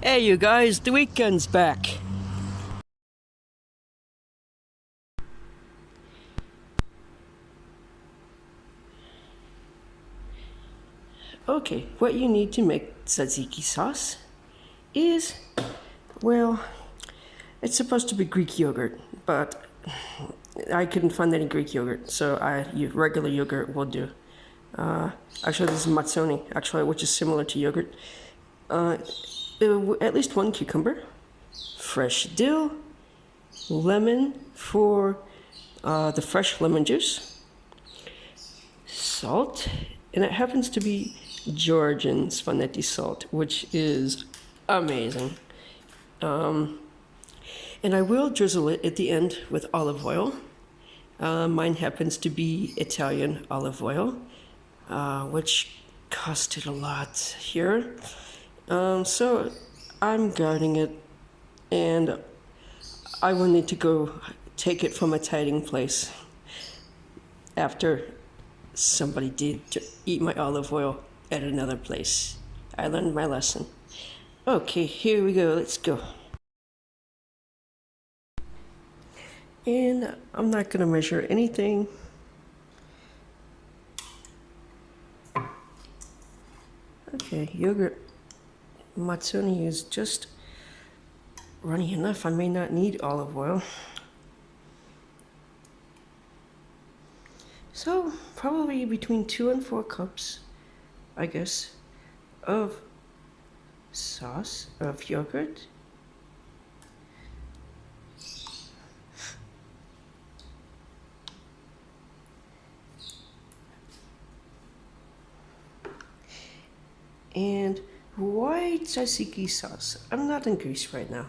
Hey you guys, the weekend's back. Okay, what you need to make tzatziki sauce is, well, it's supposed to be Greek yogurt, but I couldn't find any Greek yogurt, so regular yogurt will do. Actually, this is matzoni, actually, which is similar to yogurt. At least one cucumber, fresh dill, lemon for the fresh lemon juice, salt, and it happens to be Georgian spaghetti salt, which is amazing. And I will drizzle it at the end with olive oil. Mine happens to be Italian olive oil, which costed a lot here. So I'm guarding it, and I will need to go take it from a hiding place after somebody did eat my olive oil at another place. I learned my lesson. Okay, here we go, let's go. And I'm not gonna measure anything. Okay, yogurt matsuni is just runny enough. I may not need olive oil. So probably between 2 and 4 cups, I guess, of sauce, of yogurt. And white tzatziki sauce. I'm not in Greece right now,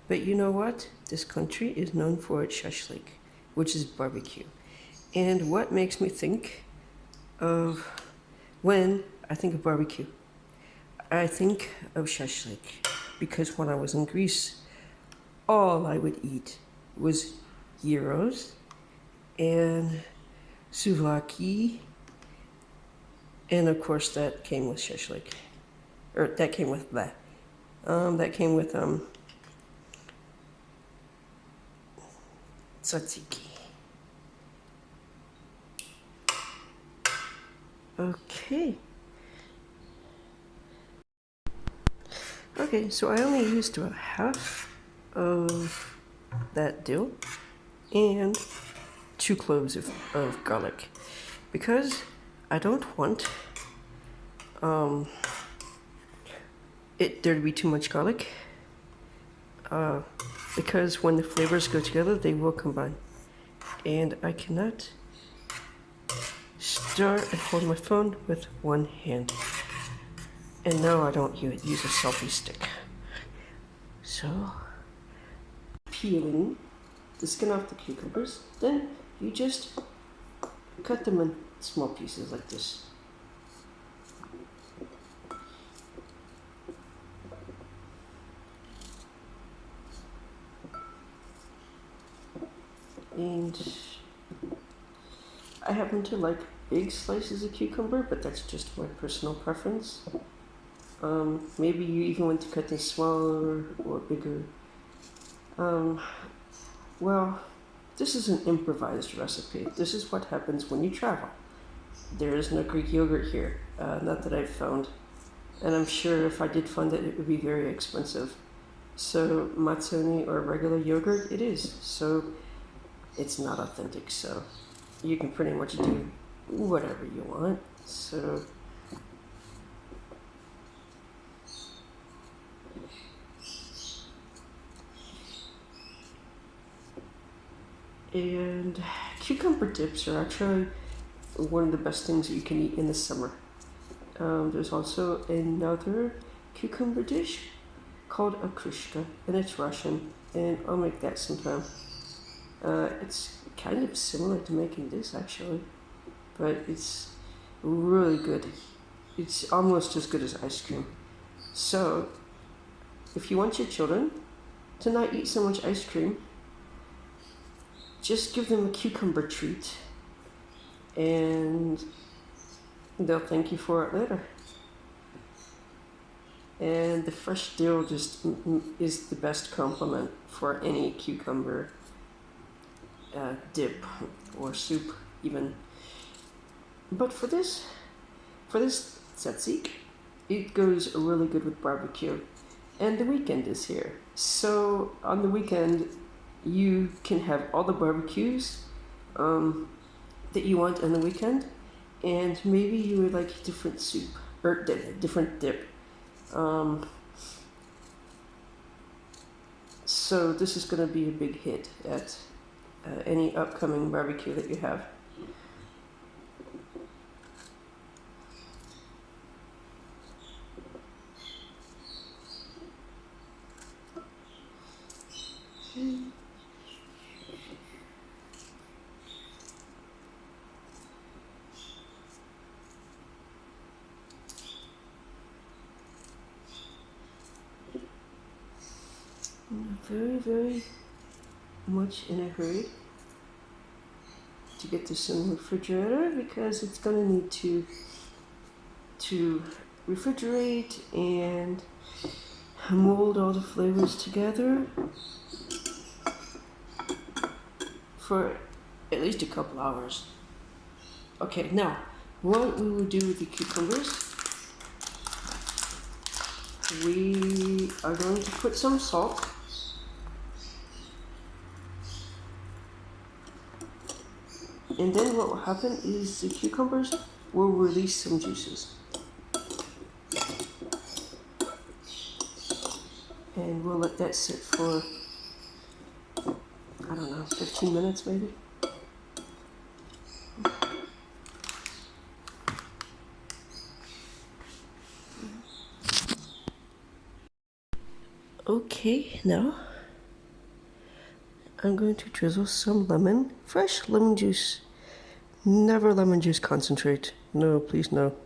but you know what? This country is known for its shashlik, which is barbecue. And what makes me think of when I think of barbecue? I think of shashlik, because when I was in Greece, all I would eat was gyros and souvlaki, and of course that came with shashlik, or that came with tzatziki. Okay, so I only used about half of that dill and 2 cloves of garlic, because I don't want there to be too much garlic, because when the flavors go together, they will combine. And I cannot start and hold my phone with one hand. And no, I don't use a selfie stick. So, peeling the skin off the cucumbers, then you just cut them in small pieces like this. And I happen to like big slices of cucumber, but that's just my personal preference. Maybe you even want to cut them smaller or bigger. Well, this is an improvised recipe. This is what happens when you travel. There is no Greek yogurt here, not that I've found. And I'm sure if I did find it, it would be very expensive. So matsoni or regular yogurt, it is. So it's not authentic, so you can pretty much do whatever you want. So and cucumber dips are actually one of the best things that you can eat in the summer. There's also another cucumber dish called akrushka, and it's Russian, and I'll make that sometime. It's kind of similar to making this actually, but it's really good. It's almost as good as ice cream. So, if you want your children to not eat so much ice cream, just give them a cucumber treat, and they'll thank you for it later. And the fresh dill just is the best complement for any cucumber dip or soup even. But for this tzatziki, it goes really good with barbecue. And the weekend is here. So on the weekend, you can have all the barbecues that you want on the weekend. And maybe you would like a different soup or different dip. So this is going to be a big hit at any upcoming barbecue that you have. Very, very much in a hurry to get this in the refrigerator because it's going to need to refrigerate and mold all the flavors together for at least a couple hours. Okay, now what we will do with the cucumbers, we are going to put some salt. And then what will happen is the cucumbers will release some juices. And we'll let that sit for, I don't know, 15 minutes maybe. Okay, now I'm going to drizzle some lemon, fresh lemon juice. Never lemon juice concentrate. No, please no.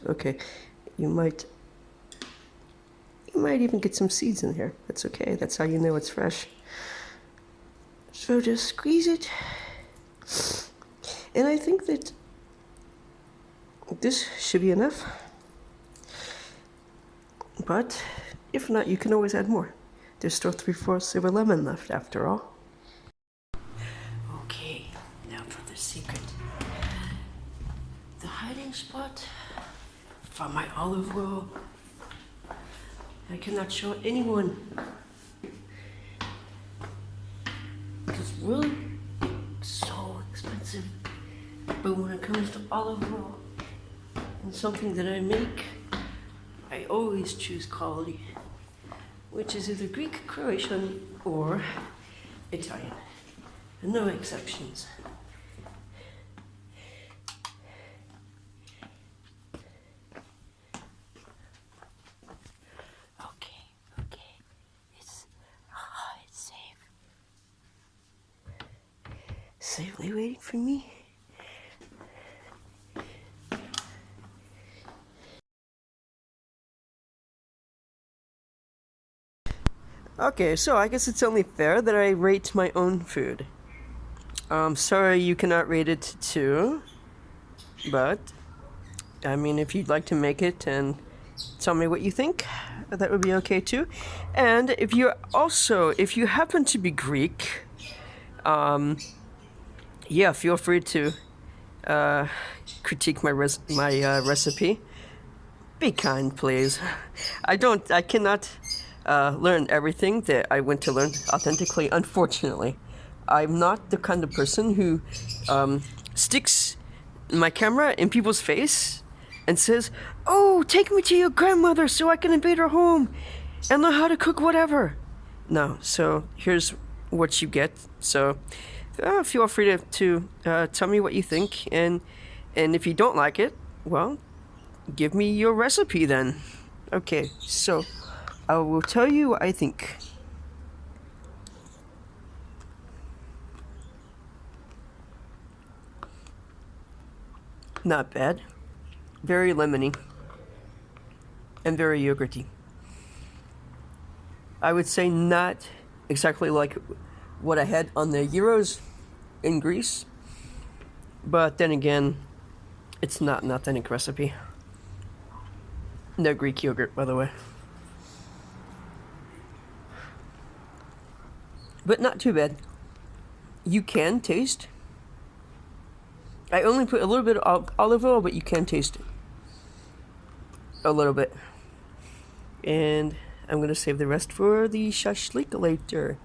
Okay, you might even get some seeds in here. That's okay. That's how you know it's fresh. So just squeeze it. And I think that this should be enough. But if not, you can always add more. There's still 3/4 of a lemon left after all. Okay, now for the secret. The hiding spot for my olive oil. I cannot show anyone. It's really so expensive. But when it comes to olive oil and something that I make, I always choose quality, which is either Greek, Croatian, or Italian. No exceptions. Okay. It's safe. Safely waiting for me. Okay, so I guess it's only fair that I rate my own food. Sorry you cannot rate it too, but I mean, if you'd like to make it and tell me what you think, that would be okay too. And if you happen to be Greek, yeah, feel free to critique my recipe. Be kind, please. I cannot learn everything that I went to learn authentically, unfortunately. I'm not the kind of person who sticks my camera in people's face and says, "Oh, take me to your grandmother so I can invade her home and learn how to cook whatever." No, so here's what you get. So feel free to tell me what you think, and if you don't like it, well, give me your recipe then. Okay, so I will tell you what I think. Not bad. Very lemony. And very yogurty. I would say not exactly like what I had on the gyros in Greece. But then again, it's not an authentic recipe. No Greek yogurt, by the way. but not too bad. You can taste. I only put a little bit of olive oil, but you can taste it a little bit. And I'm gonna save the rest for the shashlik later.